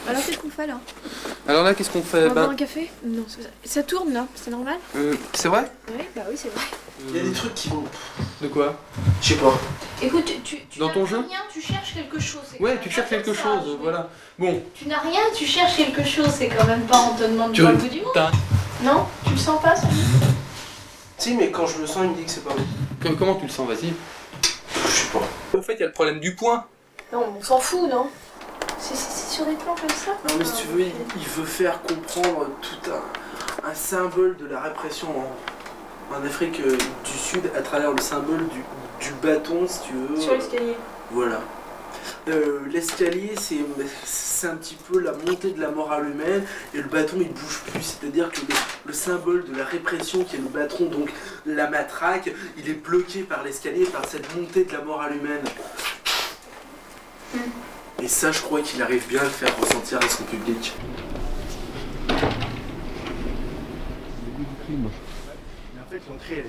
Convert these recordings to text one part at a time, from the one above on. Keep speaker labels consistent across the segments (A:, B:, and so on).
A: Alors qu'est-ce qu'on fait là?
B: Alors là, qu'est-ce qu'on fait?
A: On va boire un café? Non, ça tourne là, c'est normal?
B: C'est vrai?
A: Oui, bah oui, c'est vrai.
C: Il y a des trucs qui vont...
B: De quoi?
C: Je sais pas.
A: Écoute, tu
B: Dans
A: n'as
B: ton jeu?
A: rien, tu cherches quelque chose.
B: Ouais, tu cherches quelque chose, voilà. Bon.
A: Tu n'as rien, tu cherches quelque chose, c'est quand même pas, on te demande pas le bout du monde. Non? Tu le sens pas, ça?
C: Si, mais quand je le sens, il me dit que c'est pas bon.
B: Comment tu le sens? Vas-y.
C: Je sais pas.
B: En fait, il y a le problème du point.
A: Non, on s'en fout, non? C'est sur des plans comme ça?
C: Non, mais si tu veux, il veut faire comprendre tout un symbole de la répression en Afrique du Sud à travers le symbole du bâton, si tu veux.
A: Sur l'escalier.
C: Voilà. L'escalier, c'est un petit peu la montée de la morale humaine, et le bâton il bouge plus, c'est-à-dire que le symbole de la répression qui est le bâton, donc la matraque, il est bloqué par l'escalier, par cette montée de la morale humaine. Et ça, je crois qu'il arrive bien à le faire ressentir à son public.
D: En fait, l'entrée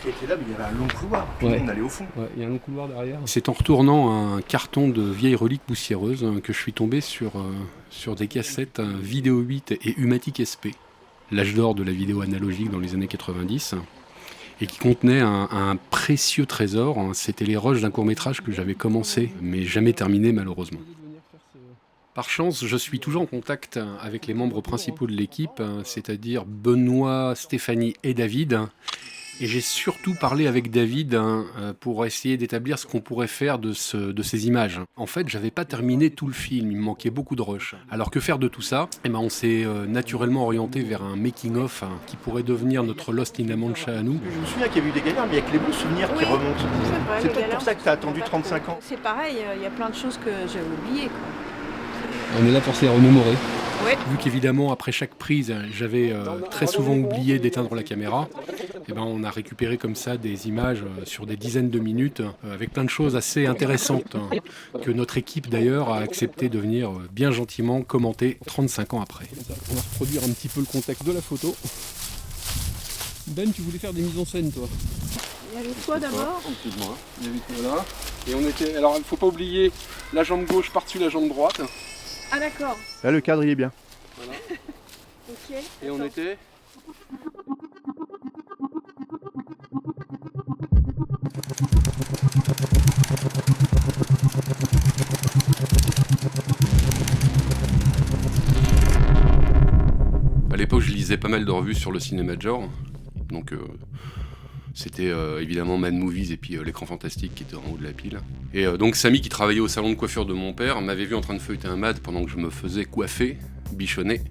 D: était là, mais il y avait un long couloir. Tout le monde allait au fond.
B: Ouais, il y a un long couloir derrière. C'est en retournant un carton de vieilles reliques poussiéreuses que je suis tombé sur des cassettes Vidéo 8 et Humatic SP, l'âge d'or de la vidéo analogique dans les années 90, et qui contenait un précieux trésor. C'était les rushs d'un court-métrage que j'avais commencé, mais jamais terminé malheureusement. Par chance, je suis toujours en contact avec les membres principaux de l'équipe, c'est-à-dire Benoît, Stéphanie et David. Et j'ai surtout parlé avec David pour essayer d'établir ce qu'on pourrait faire de ces images. En fait, j'avais pas terminé tout le film, il me manquait beaucoup de rush. Alors que faire de tout ça? On s'est naturellement orienté vers un making-of qui pourrait devenir notre Lost in La Mancha à nous.
D: Je me souviens qu'il y a eu des galères, mais avec les bons souvenirs qui remontent. C'est peut-être pour ça que tu as attendu 35 ans.
A: C'est pareil, il y a plein de choses que j'avais oubliées, quoi.
B: On est là pour se les remémorer.
A: Ouais.
B: Vu qu'évidemment, après chaque prise, j'avais très souvent oublié d'éteindre la caméra, on a récupéré comme ça des images sur des dizaines de minutes, avec plein de choses assez intéressantes, que notre équipe d'ailleurs a accepté de venir bien gentiment commenter 35 ans après. On va reproduire un petit peu le contexte de la photo. Ben, tu voulais faire des mises en scène, toi?
A: Il y avait toi d'abord?
B: Excuse-moi. Il y avait toi là. Et on était. Alors, il ne faut pas oublier la jambe gauche par-dessus la jambe droite.
A: Ah d'accord.
D: Là, le cadre, il est bien.
B: Voilà.
A: Ok.
B: Et on était. À l'époque, je lisais pas mal de revues sur le cinéma de genre. Donc, c'était évidemment Mad Movies et puis l'écran fantastique qui était en haut de la pile. Et donc Samy, qui travaillait au salon de coiffure de mon père, m'avait vu en train de feuilleter un Mad pendant que je me faisais coiffer, bichonner.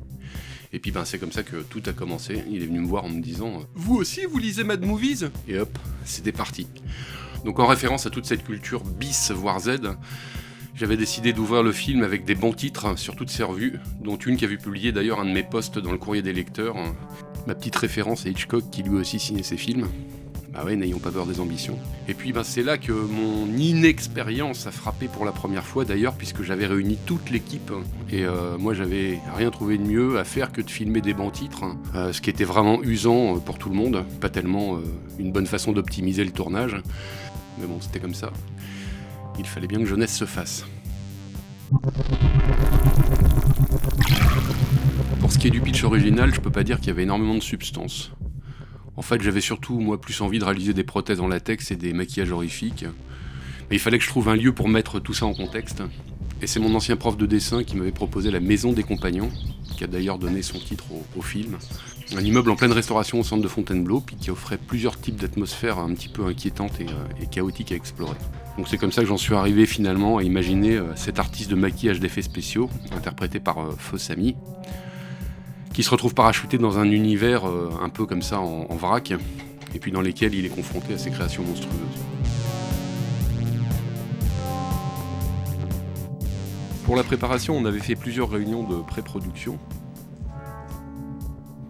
B: Et puis c'est comme ça que tout a commencé. Il est venu me voir en me disant « Vous aussi, vous lisez Mad Movies ?» Et hop, c'était parti. Donc en référence à toute cette culture bis, voire Z, j'avais décidé d'ouvrir le film avec des bons titres sur toutes ces revues, dont une qui avait publié d'ailleurs un de mes posts dans le courrier des lecteurs. Ma petite référence à Hitchcock qui lui aussi signait ses films. Bah ouais, n'ayons pas peur des ambitions. Et puis c'est là que mon inexpérience a frappé pour la première fois d'ailleurs, puisque j'avais réuni toute l'équipe. Et moi j'avais rien trouvé de mieux à faire que de filmer des bons titres, ce qui était vraiment usant pour tout le monde. Pas tellement une bonne façon d'optimiser le tournage. Mais bon, c'était comme ça. Il fallait bien que jeunesse se fasse. Pour ce qui est du pitch original, je peux pas dire qu'il y avait énormément de substance. En fait, j'avais surtout, moi, plus envie de réaliser des prothèses en latex et des maquillages horrifiques. Mais il fallait que je trouve un lieu pour mettre tout ça en contexte. Et c'est mon ancien prof de dessin qui m'avait proposé la Maison des Compagnons, qui a d'ailleurs donné son titre au film. Un immeuble en pleine restauration au centre de Fontainebleau, puis qui offrait plusieurs types d'atmosphères un petit peu inquiétantes et chaotiques à explorer. Donc c'est comme ça que j'en suis arrivé finalement à imaginer cet artiste de maquillage d'effets spéciaux, interprété par Faux Samy, qui se retrouve parachuté dans un univers un peu comme ça en vrac, et puis dans lesquels il est confronté à ces créations monstrueuses. Pour la préparation, on avait fait plusieurs réunions de pré-production.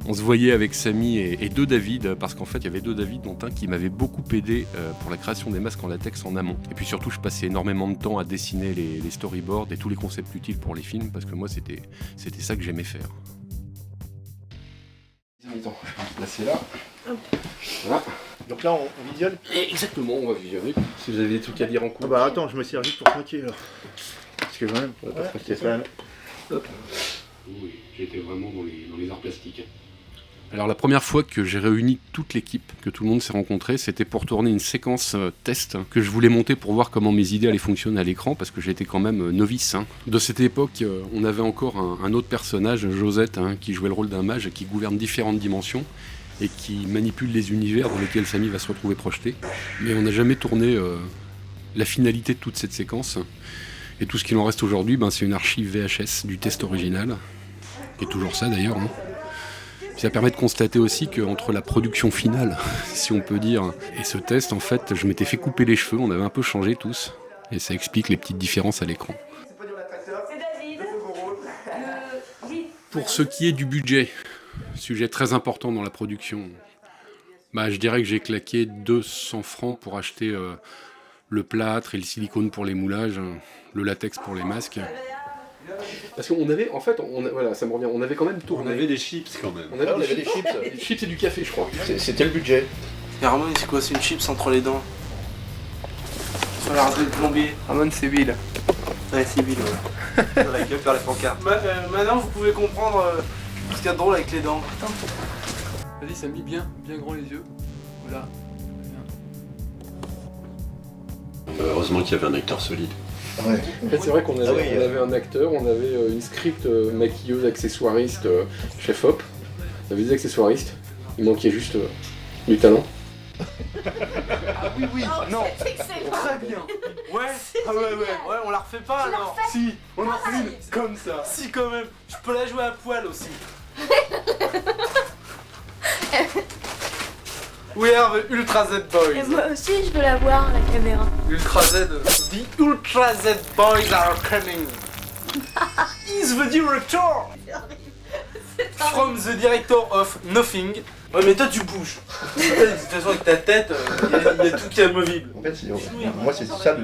B: On se voyait avec Samy et deux David, parce qu'en fait il y avait deux David, dont un qui m'avait beaucoup aidé pour la création des masques en latex en amont. Et puis surtout je passais énormément de temps à dessiner les storyboards et tous les concepts utiles pour les films, parce que moi c'était ça que j'aimais faire. Attends, je vais me placer là. Voilà.
D: Donc là, on visionne.
B: Exactement, on va visionner. Si vous avez des trucs à dire en cours.
D: Ah bah attends, je me sers juste pour trinquer là.
B: Parce
D: pratiqué toi-même. T'as pratiqué toi-même.
B: Oui, j'étais vraiment dans les arts plastiques. Alors la première fois que j'ai réuni toute l'équipe, que tout le monde s'est rencontré, c'était pour tourner une séquence test que je voulais monter pour voir comment mes idées allaient fonctionner à l'écran, parce que j'étais quand même novice. De cette époque, on avait encore un autre personnage, Josette, qui jouait le rôle d'un mage, qui gouverne différentes dimensions et qui manipule les univers dans lesquels Samy va se retrouver projeté. Mais on n'a jamais tourné la finalité de toute cette séquence. Et tout ce qu'il en reste aujourd'hui, c'est une archive VHS du test original, qui est toujours ça d'ailleurs. Ça permet de constater aussi qu'entre la production finale, si on peut dire, et ce test, en fait, je m'étais fait couper les cheveux, on avait un peu changé tous, et ça explique les petites différences à l'écran. Pour ce qui est du budget, sujet très important dans la production, je dirais que j'ai claqué 200 francs pour acheter le plâtre et le silicone pour les moulages, le latex pour les masques. Parce qu'on avait, en fait, voilà, ça me revient, on avait quand même tourné.
E: On avait des chips quand même.
B: On avait des chips. Des chips et du café, je crois.
D: C'était le budget.
C: Et Ramon, c'est quoi? C'est une chips entre les dents. Sur la rase de plombier.
F: Ramon, c'est Bill.
C: Ouais, c'est Bill, ouais.
F: Dans la gueule faire les pancartes.
C: Maintenant, vous pouvez comprendre ce qu'il y a de drôle avec les dents.
F: Vas-y, ça me bien grand les yeux. Voilà.
E: Heureusement qu'il y avait un acteur solide.
D: Ouais.
B: En fait, c'est vrai qu'on avait, on avait un acteur, on avait une script maquilleuse, accessoiriste, chef op. On avait des accessoiristes. Il manquait juste du talent.
C: Ah oui, non. Très bien. Ouais, ouais, on la refait pas alors. Si, on en refait une comme ça. Si, quand même. Je peux la jouer à poil aussi. We are the Ultra Z Boys.
A: Et moi aussi, je veux la voir, la caméra.
C: Ultra Z. The Ultra Z Boys are coming. He's the director. From the director of Nothing. Ouais, mais toi tu bouges. De toute façon, avec ta tête, il y a tout qui est amovible.
D: En fait, moi, c'est ça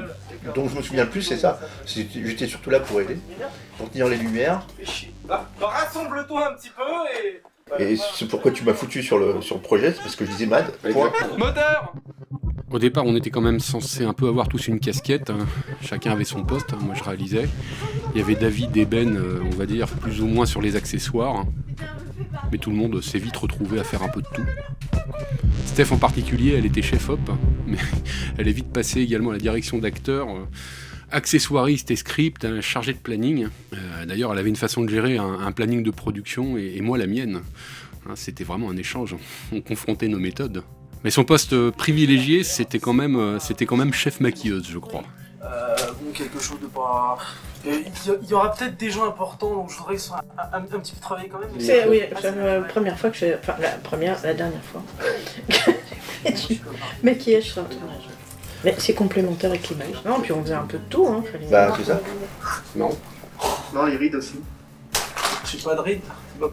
D: dont je me souviens le plus, c'est ça. J'étais surtout là pour aider, pour tenir les lumières.
C: Rassemble-toi un petit peu et.
D: Et c'est pourquoi tu m'as foutu sur le projet, c'est parce que je disais Mad. Point.
C: Moteur.
B: Au départ, on était quand même censé un peu avoir tous une casquette. Chacun avait son poste, moi je réalisais. Il y avait David et Ben, on va dire, plus ou moins sur les accessoires. Mais tout le monde s'est vite retrouvé à faire un peu de tout. Steph en particulier, elle était chef op, mais elle est vite passée également à la direction d'acteurs, accessoiriste et script, chargée de planning. D'ailleurs, elle avait une façon de gérer un planning de production et moi la mienne. C'était vraiment un échange. On confrontait nos méthodes. Mais son poste privilégié, c'était quand même chef maquilleuse, je crois.
C: Bon, quelque chose de pas. Il y aura peut-être des gens importants, donc je voudrais que ce soit un petit peu travaillé quand même.
G: C'est oui, la première fois que j'ai. Enfin, la dernière fois. que j'ai fait du maquillage sur un tournage. Mais c'est complémentaire avec l'image. Non, puis on faisait un peu de tout, hein.
D: C'est ça.
B: Non.
D: Non, les rides aussi.
C: J'ai pas de rides,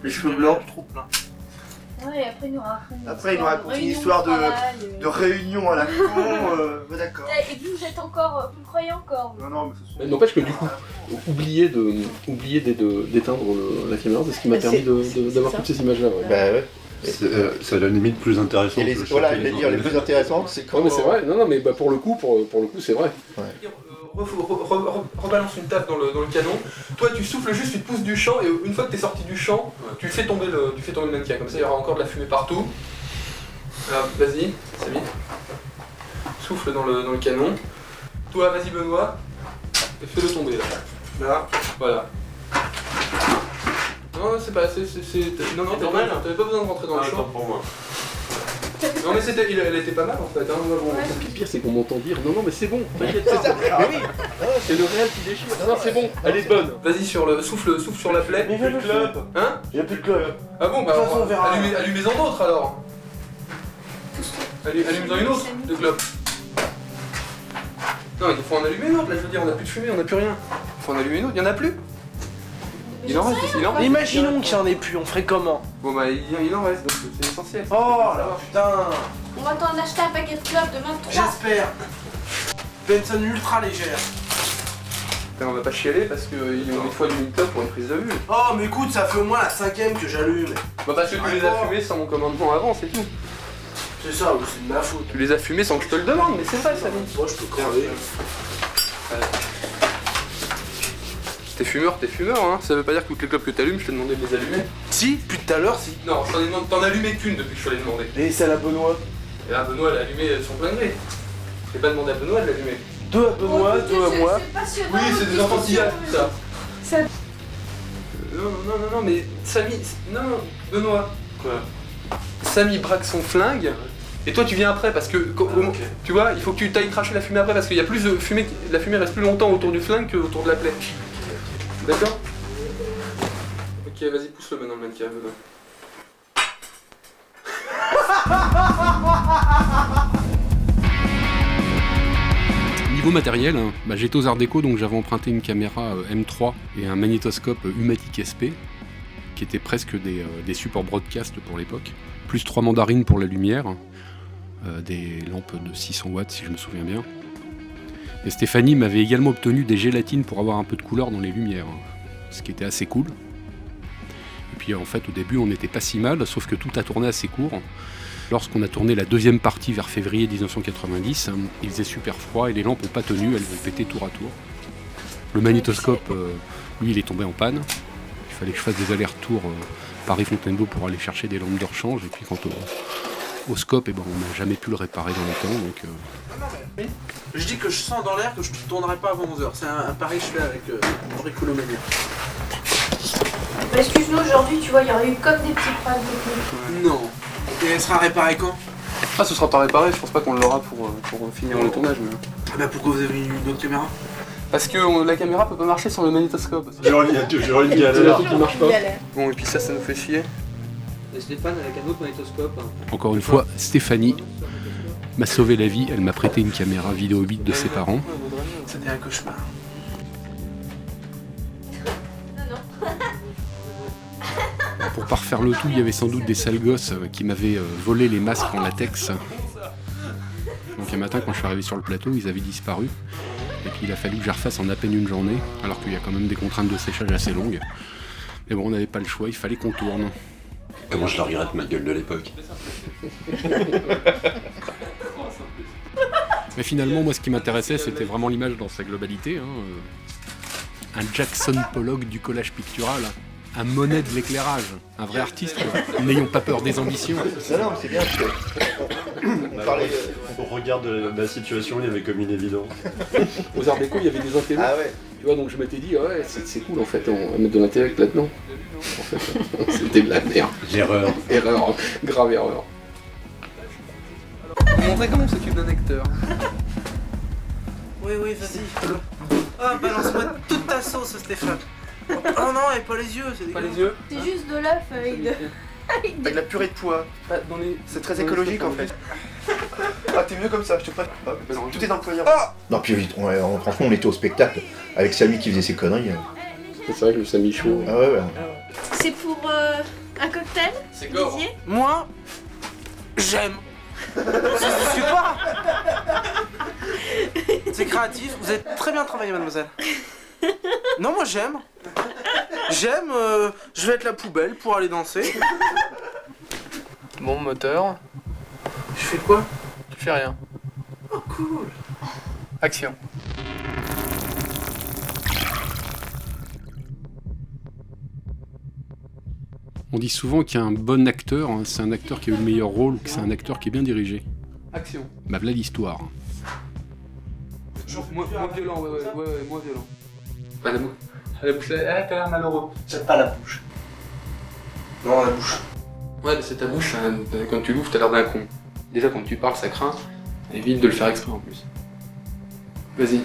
C: les cheveux blancs, trop plein.
A: Ouais, après
D: il nous raconte une histoire de réunion à la con. D'accord.
A: Et puis vous êtes encore, vous le croyez encore.
D: Non, mais
B: N'empêche que du coup, oublier d'éteindre la caméra, c'est ce qui m'a permis d'avoir toutes ces images-là. Ouais.
D: Bah ouais.
E: C'est à la limite plus intéressant.
D: Et voilà, je vais dire, les plus intéressantes, c'est quand.
B: Non, mais c'est vrai, mais pour le coup, c'est vrai.
D: Ouais.
F: Rebalance une table dans le canon. Toi, tu souffles juste, tu te pousses du champ et une fois que t'es sorti du champ, tu fais tomber le mannequin. Comme ça, il y aura encore de la fumée partout. Alors, vas-y, Samy. Souffle dans le canon. Toi, vas-y, Benoît. Et fais-le tomber là. Là, voilà. Non, c'est pas. Non, t'avais pas besoin de rentrer dans le champ.
E: Pour moi.
F: Non, mais elle était pas mal en fait. Hein.
B: Le pire, c'est qu'on m'entend dire non, mais c'est bon, t'inquiète pas. C'est le réel qui déchire. Non, c'est bon, elle est bonne.
F: Vas-y, souffle sur la plaie.
C: Mais le club.
F: Hein?
C: Il y a plus de club.
F: Ah bon, bah
C: De toute façon, on verra.
F: allumez-en d'autres alors. Allumez-en une autre de clope. Non, il faut en allumer une autre, là je veux dire, on n'a plus de fumée, on n'a plus rien. Il faut en allumer une autre, il y en a plus. Il en reste.
C: Imaginons qu'il y en ait plus, on ferait comment?
F: Bon bah il en reste, donc c'est essentiel.
C: Oh là putain.
A: On va t'en acheter un paquet de clopes demain 3.
C: J'espère. Benson ultra légère.
F: On va pas chialer parce qu'ils ont une fois du top pour une prise de vue.
C: Oh mais écoute, ça fait au moins la 5ème que j'allume.
F: Bah parce que tu les as fumés sans mon commandement avant, c'est tout.
C: C'est ça, c'est de ma faute.
F: Tu les as fumés sans que je te le demande, mais c'est vrai, Samy.
C: Moi je peux crever.
F: T'es fumeur, hein. Ça veut pas dire que toutes les clopes que t'allumes, je t'ai demandé de les allumer.
C: Si, depuis tout à l'heure, si.
F: Non, t'en as allumé qu'une depuis que je te l'ai demandé.
C: Et c'est à la Benoît.
F: Et là, Benoît, elle a allumé son plein gré. Je t'ai pas demandé à Benoît de l'allumer.
C: 2 à Benoît, 2 à moi.
A: C'est passionnant.
F: Oui, c'est des enfantillages, tout ça.
A: Ça-
F: Non, mais Samy... Non, Benoît.
C: Quoi?
F: Samy braque son flingue, et toi tu viens après, parce que...
C: ok.
F: Tu vois, il faut que tu t'ailles cracher la fumée après, parce qu'il y a plus de fumée... La fumée reste plus longtemps autour du flingue qu'autour de la plaie. D'accord? Ok, vas-y, pousse-le maintenant, le mannequin, Benoît.
B: Niveau matériel, hein, j'étais aux Arts Déco, donc j'avais emprunté une caméra M3 et un magnétoscope Humatic SP, qui étaient presque des supports broadcast pour l'époque, plus 3 mandarines pour la lumière, des lampes de 600 watts si je me souviens bien. Et Stéphanie m'avait également obtenu des gélatines pour avoir un peu de couleur dans les lumières, ce qui était assez cool. Et puis en fait au début on n'était pas si mal, sauf que tout a tourné assez court. Lorsqu'on a tourné la deuxième partie vers février 1990, il faisait super froid et les lampes n'ont pas tenu, elles vont péter tour à tour. Le magnétoscope, lui, il est tombé en panne. Il fallait que je fasse des allers-retours Paris-Fontainebleau pour aller chercher des lampes de rechange. Et puis quant au scope, on n'a jamais pu le réparer dans le temps. Donc,
C: Je dis que je sens dans l'air que je ne tournerai pas avant 11h. C'est un pari que je fais avec Bricolomania.
A: Excuse-nous, aujourd'hui, tu vois, il y aurait eu comme des petits problèmes techniques.
C: Non. Et elle sera réparée quand?
F: Ah, ce sera pas réparé, je pense pas qu'on l'aura pour finir le tournage. Mais...
C: Ah bah pourquoi vous avez une autre caméra?
F: Parce que la caméra peut pas marcher sans le magnétoscope.
E: J'aurais une galère.
F: qui marche pas.
G: Galère.
F: Bon, et puis ça nous fait chier.
H: Et Stéphane avec un autre magnétoscope.
B: encore une fois, Stéphanie m'a sauvé la vie. Elle m'a prêté une caméra vidéo 8 de ses parents.
C: C'était un cauchemar.
B: Pour parfaire le tout, il y avait sans doute des sales gosses qui m'avaient volé les masques en latex. Donc un matin, quand je suis arrivé sur le plateau, ils avaient disparu. Et puis il a fallu que je refasse en à peine une journée, alors qu'il y a quand même des contraintes de séchage assez longues. Mais bon, on n'avait pas le choix, il fallait qu'on tourne.
E: Comment je la regrette, ma gueule de l'époque.
B: Mais finalement, moi, ce qui m'intéressait, c'était vraiment l'image dans sa globalité. Un Jackson Pollock du collage pictural. Un Monet de l'éclairage, un vrai artiste, quoi. N'ayons pas peur des ambitions.
D: Non, mais c'est bien parce que. On parlait.
E: Au regard de la situation, il y avait comme une évidence.
F: Aux Arts Déco, il y avait des intellos.
D: Ah ouais.
F: Tu vois, donc je m'étais dit, ouais, c'est cool en fait, on va mettre de l'intellect là-dedans. En fait, c'était de la merde.
E: L'erreur.
F: Erreur, grave erreur. Vous montrez comment on s'occupe d'un acteur.
C: Oui, vas-y. Ah, balance-moi toute ta sauce, Stéphane. Oh non, et pas les yeux, c'est
F: Pas
C: dégueulasse.
F: les yeux.
A: C'est juste de l'œuf avec de...
D: Avec de la purée de pois.
F: Pas dans les...
D: C'est très écologique en fait. Ah, t'es mieux comme ça, je te prête. Tout est dans le poignard. Non, puis vite, franchement, on était au spectacle avec Samy qui faisait ses conneries.
F: C'est vrai que le Samy chaud.
D: Ah ouais.
A: C'est pour un cocktail,
F: C'est
A: vous
F: gore.
A: disiez?
C: Moi, j'aime. Je suis pas. C'est créatif, vous avez très bien travaillé, mademoiselle. Non, moi j'aime. J'aime, je vais être la poubelle pour aller danser.
F: Bon, moteur.
C: Je fais quoi?
F: Tu fais rien.
C: Oh, cool.
F: Action.
B: On dit souvent qu'un bon acteur, c'est un acteur qui a eu le meilleur rôle, ou que c'est un acteur qui est bien dirigé.
F: Action.
B: Bah voilà l'histoire.
F: Moins violent, ouais, moins violent. À la bouche, t'as l'air malheureux.
C: J'aime pas la bouche. Non, la bouche.
F: Ouais, mais c'est ta bouche, hein. Quand tu l'ouvres, t'as l'air d'un con. Déjà, quand tu parles, ça craint. Évite de le faire exprès en plus. Vas-y.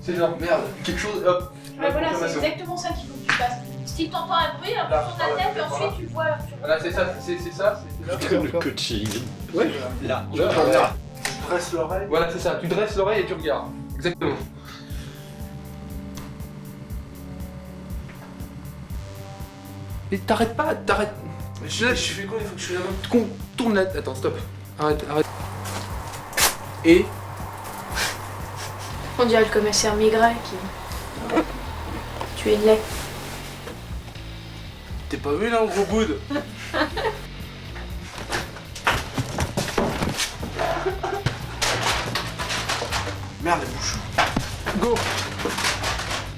F: C'est genre, merde, quelque chose, hop.
A: Ouais, voilà, c'est exactement ça qu'il faut que tu fasses. Si t'entends un bruit, un peu sur ta tête, et ensuite tu vois...
F: Voilà, c'est ça, c'est ça.
E: Le coaching.
F: Ouais.
E: Là.
C: Je presse l'oreille.
F: Voilà, c'est ça. Tu dresses l'oreille et tu regardes. Exactement. Et t'arrêtes pas, t'arrêtes.
C: Je fais quoi? Il faut que je suis là-bas.
F: Tourne la... Attends, stop. Arrête. Et...
A: On dirait le commissaire Maigret qui... Tu es laid.
C: T'es pas vu là, gros boud? Merde, la bouche.
F: Go.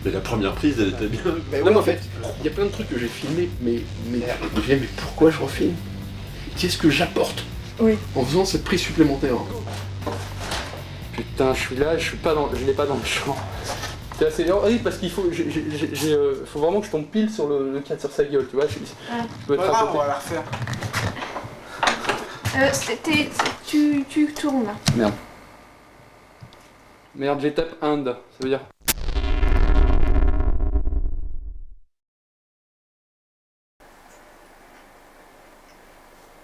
E: Mais la première prise, elle était bien.
D: Mais
B: Non,
D: ouais,
B: mais en fait, il y a plein de trucs que j'ai filmés, mais pourquoi je refilme? Qu'est-ce que j'apporte en faisant cette prise supplémentaire?
F: Putain, je suis là, je l'ai pas dans le champ. C'est assez dur. Oui, parce qu'il faut, faut vraiment que je tombe pile sur le cadre sur sa gueule, tu vois. Je dois être à côté.
C: On va la refaire.
A: Tu tournes là.
F: Merde. Merde, j'étape Inde, ça veut dire.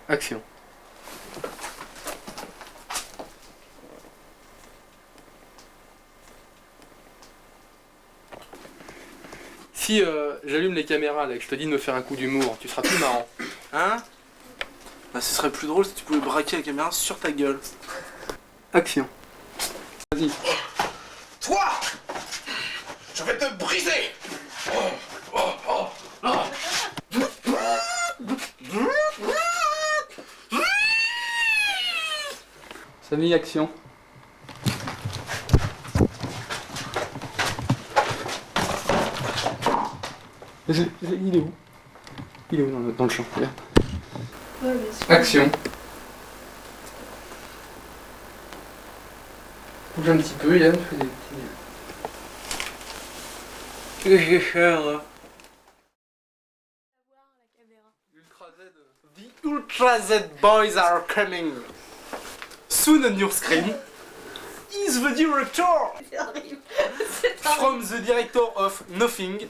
F: Action. Si j'allume les caméras là et que je te dis de me faire un coup d'humour, tu seras plus marrant.
C: Hein? Bah ce serait plus drôle si tu pouvais braquer la caméra sur ta gueule.
F: Action. Vas-y.
C: Toi! Je vais te briser!
F: Samy, action. Il est où? Il est où dans le champ? Regarde.
A: Ouais, bien sûr.
F: Action. Bouge un petit peu, Yann, fais des petits... Qu'est-ce que je vais faire là? Ultra Z.
C: The Ultra Z boys are coming. Soon on your screen is the director
A: C'est horrible.
C: from the director of Nothing.